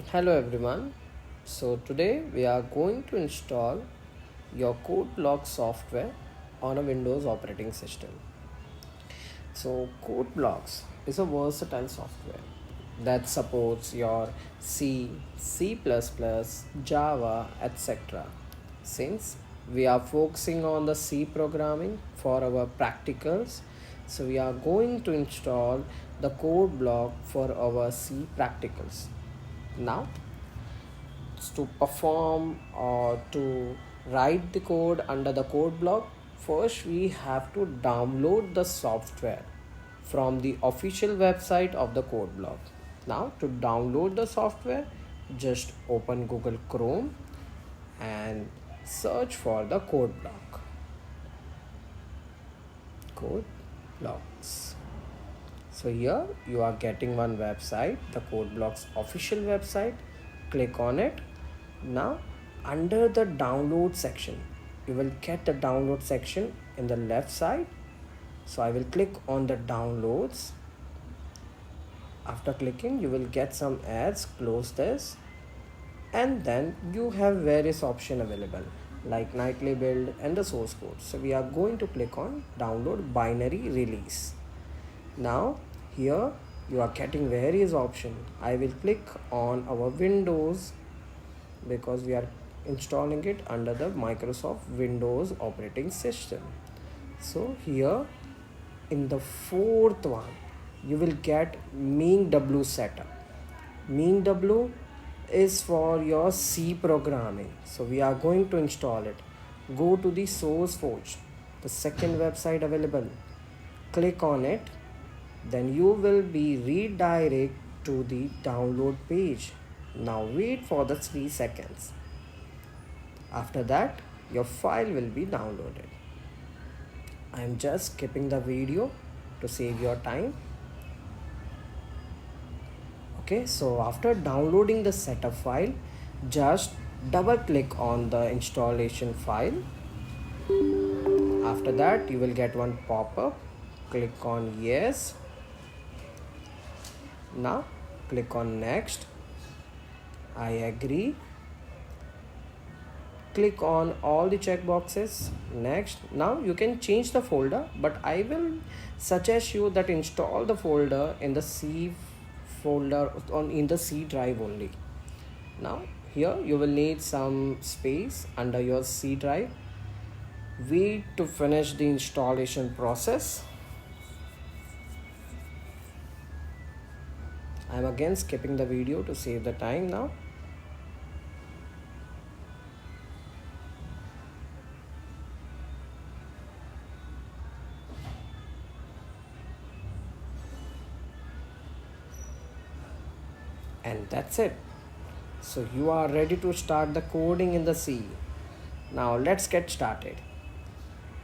Hello everyone. So today we are going to install your CodeBlocks software on a Windows operating system. So CodeBlocks is a versatile software that supports your C, C++, Java, etc. Since we are focusing on the C programming for our practicals, so we are going to install the code block for our C practicals. Now to perform or to write the code under the code block, first we have to download the software from the official website of the code block. Now to download the software, just open Google Chrome and search for the code blocks. So here you are getting one website, the CodeBlocks official website. Click on it. Now under the download section, you will get the download section in the left side. So I will click on the downloads. After clicking, you will get some ads. Close this, and then you have various options available like nightly build and the source code. So we are going to click on download binary release. Now here you are getting various options. I will click on our Windows because we are installing it under the Microsoft Windows operating system. So here in the fourth one you will get MinGW setup. MinGW is for your C programming. So we are going to install it. Go to the SourceForge, the second website available. Click on it. Then you will be redirected to the download page. Now wait for the 3 seconds. After that, your file will be downloaded. I am just skipping the video to save your time. Okay, so after downloading the setup file, just double click on the installation file. After that, you will get one pop-up. Click on yes. Now click on next. I agree. Click on all the checkboxes. Next. Now you can change the folder, but I will suggest you that install the folder in the C folder in the C drive only. Now here you will need some space under your C drive. Wait to finish the installation process. I am again skipping the video to save the time now. And that's it. So you are ready to start the coding in the C. Now let's get started.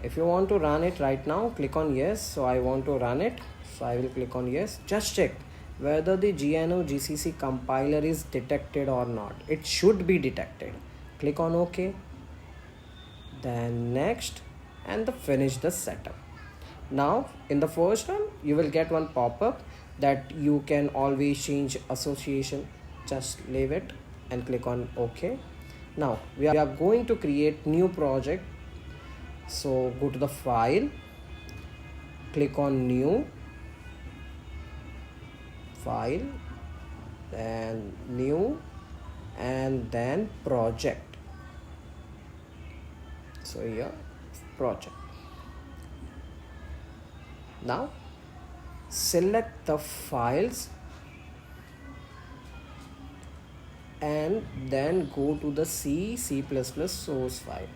If you want to run it right now, click on yes. So I want to run it. So I will click on yes. Just check whether the GNU GCC compiler is detected or not. It should be detected. Click on OK. Then next and the finish the setup. Now in the first one you will get one pop-up that you can always change association. Just leave it and click on OK. Now we are going to create new project. So go to the file, click on new file, then new, and then project. So here project. Now select the files and then go to the C source file.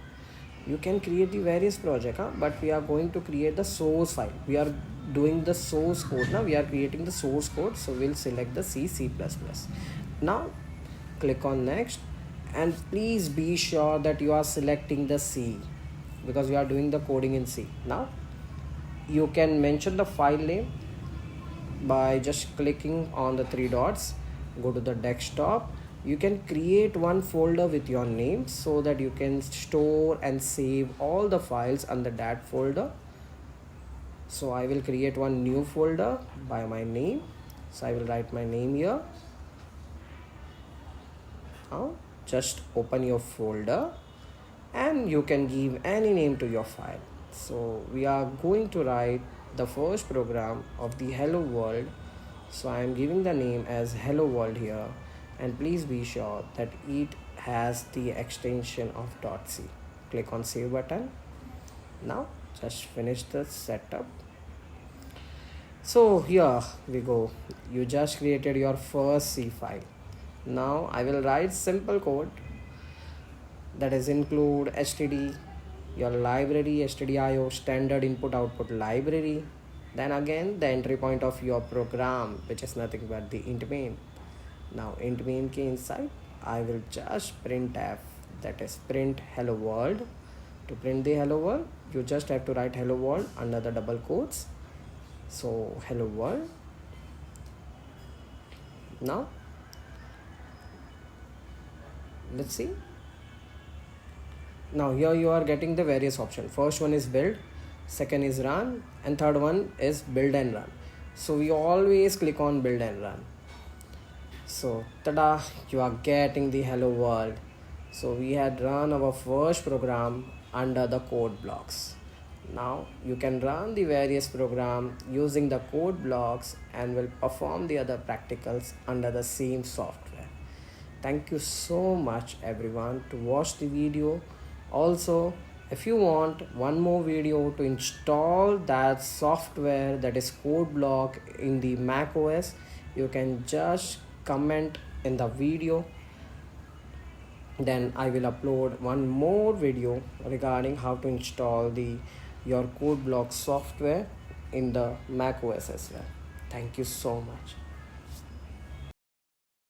You can create the various project, but we are going to create the source file. We are doing the source code now. We are creating the source code, so we'll select the C++. Now click on next, and please be sure that you are selecting the C because we are doing the coding in C. Now you can mention the file name by just clicking on the 3 dots. Go to the desktop. You can create one folder with your name so that you can store and save all the files under that folder. So I will create one new folder by my name. So I will write my name here. Now just open your folder and you can give any name to your file. So we are going to write the first program of the hello world. So I am giving the name as hello world here, and please be sure that it has the extension of .c. Click on save button. Now just finish the setup. So here we go. You just created your first C file. Now I will write simple code, that is include std, your library stdio, standard input output library, then again the entry point of your program, which is nothing but the int main. Now int main ke inside I will just print f, that is print hello world. To print the hello world, you just have to write hello world under the double quotes. So hello world. Now let's see. Now here you are getting the various options. First one is build, second is run, and third one is build and run. So we always click on build and run. So tada, you are getting the hello world. So we had run our first program under the code blocks. Now you can run the various program using the code blocks and will perform the other practicals under the same software. Thank you so much everyone to watch the video. Also, if you want one more video to install that software, that is CodeBlock, in the Mac OS, you can just comment in the video. Then I will upload one more video regarding how to install your CodeBlock software in the Mac OS as well. Thank you so much.